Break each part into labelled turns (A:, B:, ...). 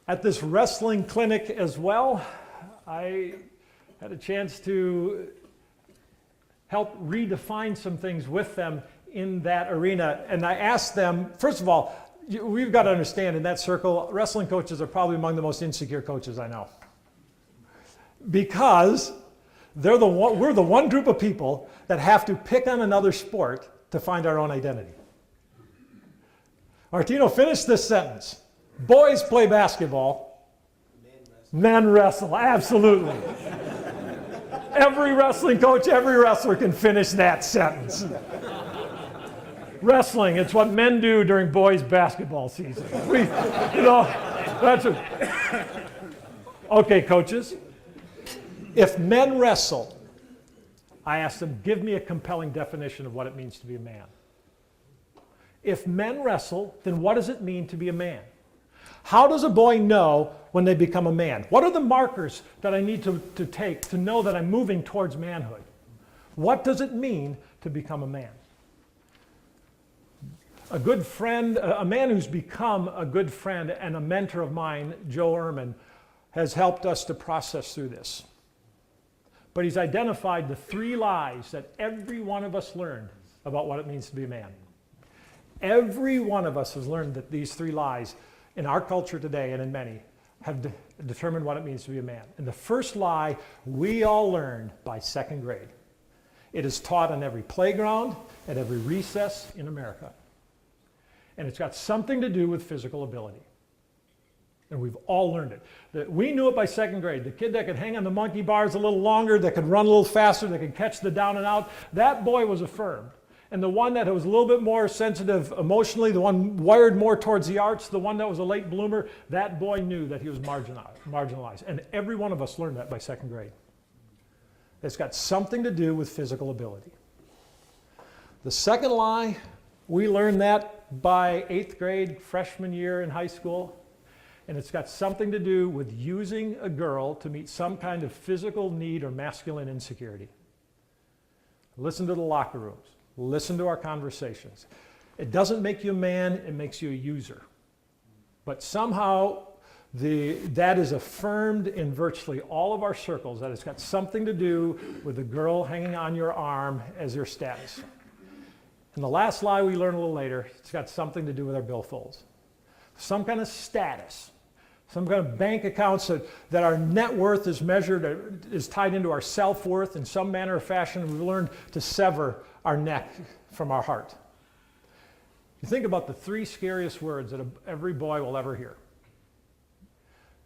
A: At this wrestling clinic as well, I had a chance to help redefine some things with them in that arena. And I asked them, first of all, we've got to understand in that circle, wrestling coaches are probably among the most insecure coaches I know. Because we're the one group of people that have to pick on another sport to find our own identity. Martino, finish this sentence. Boys play basketball. Men wrestle, absolutely. Every wrestling coach, every wrestler can finish that sentence. Wrestling, it's what men do during boys' basketball season. That's it. Okay, coaches. If men wrestle, I asked them, give me a compelling definition of what it means to be a man. If men wrestle, then what does it mean to be a man? How does a boy know when they become a man? What are the markers that I need to take to know that I'm moving towards manhood? What does it mean to become a man? A good friend, a man who's become a good friend and a mentor of mine, Joe Ehrman, has helped us to process through this. But he's identified the 3 lies that every one of us learned about what it means to be a man. Every one of us has learned that these 3 lies in our culture today and in many have determined what it means to be a man. And the first lie we all learned by 2nd grade. It is taught on every playground, at every recess in America. And it's got something to do with physical ability. And we've all learned it. We knew it by 2nd grade. The kid that could hang on the monkey bars a little longer, that could run a little faster, that could catch the down and out, that boy was affirmed. And the one that was a little bit more sensitive emotionally, the one wired more towards the arts, the one that was a late bloomer, that boy knew that he was marginalized. And every one of us learned that by 2nd grade. It's got something to do with physical ability. The second lie, we learned that by 8th grade, freshman year in high school. And it's got something to do with using a girl to meet some kind of physical need or masculine insecurity. Listen to the locker rooms. Listen to our conversations. It doesn't make you a man, it makes you a user. But somehow that is affirmed in virtually all of our circles, that it's got something to do with the girl hanging on your arm as your status. And the last lie we learn a little later, it's got something to do with our billfolds. Some kind of status, some kind of bank accounts that our net worth is measured, is tied into our self-worth in some manner or fashion. We've learned to sever our neck from our heart. You think about the 3 scariest words that every boy will ever hear.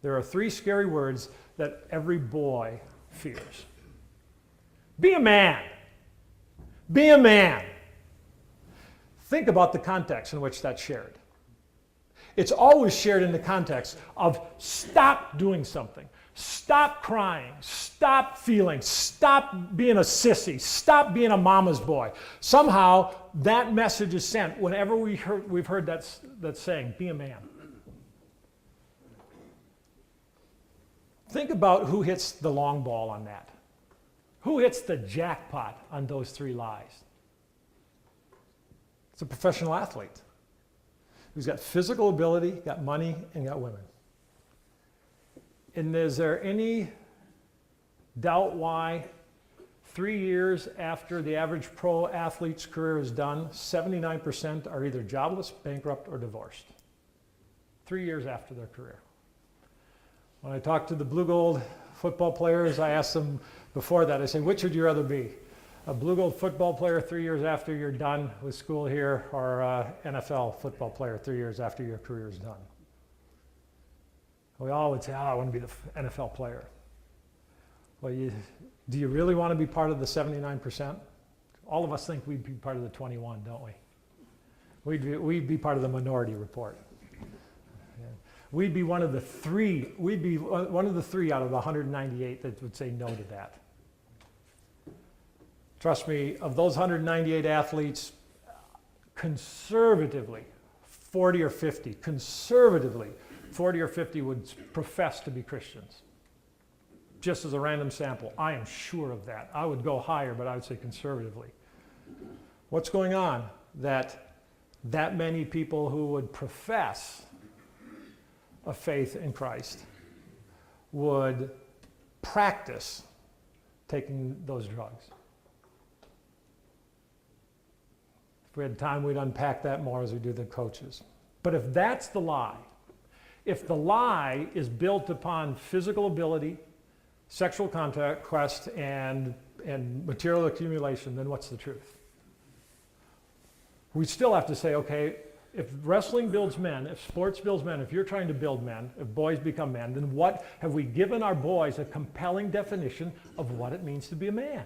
A: There are 3 scary words that every boy fears. Be a man. Be a man. Think about the context in which that's shared. It's always shared in the context of stop doing something. Stop crying. Stop feeling. Stop being a sissy. Stop being a mama's boy. Somehow that message is sent whenever we've heard that saying, be a man. Think about who hits the long ball on that. Who hits the jackpot on those 3 lies? It's a professional athlete who's got physical ability, got money, and got women. And is there any doubt why 3 years after the average pro athlete's career is done, 79% are either jobless, bankrupt, or divorced? 3 years after their career. When I talk to the blue gold football players, I ask them before that, I say, which would you rather be? A blue gold football player 3 years after you're done with school here, or an NFL football player 3 years after your career is done? We all would say, I want to be the NFL player. Well, do you really want to be part of the 79%? All of us think we'd be part of the 21, don't we? We'd be part of the minority report. We'd be one of the 3. We'd be one of the 3 out of the 198 that would say no to that. Trust me, of those 198 athletes, conservatively, 40 or 50, conservatively, 40 or 50 would profess to be Christians. Just as a random sample. I am sure of that. I would go higher, but I would say conservatively. What's going on that many people who would profess of faith in Christ would practice taking those drugs. If we had time, we'd unpack that more as we do the coaches. But if that's the lie, if the lie is built upon physical ability, sexual conquest, and material accumulation, then what's the truth? We still have to say, okay, if wrestling builds men, if sports builds men, if you're trying to build men, if boys become men, then what have we given our boys a compelling definition of what it means to be a man?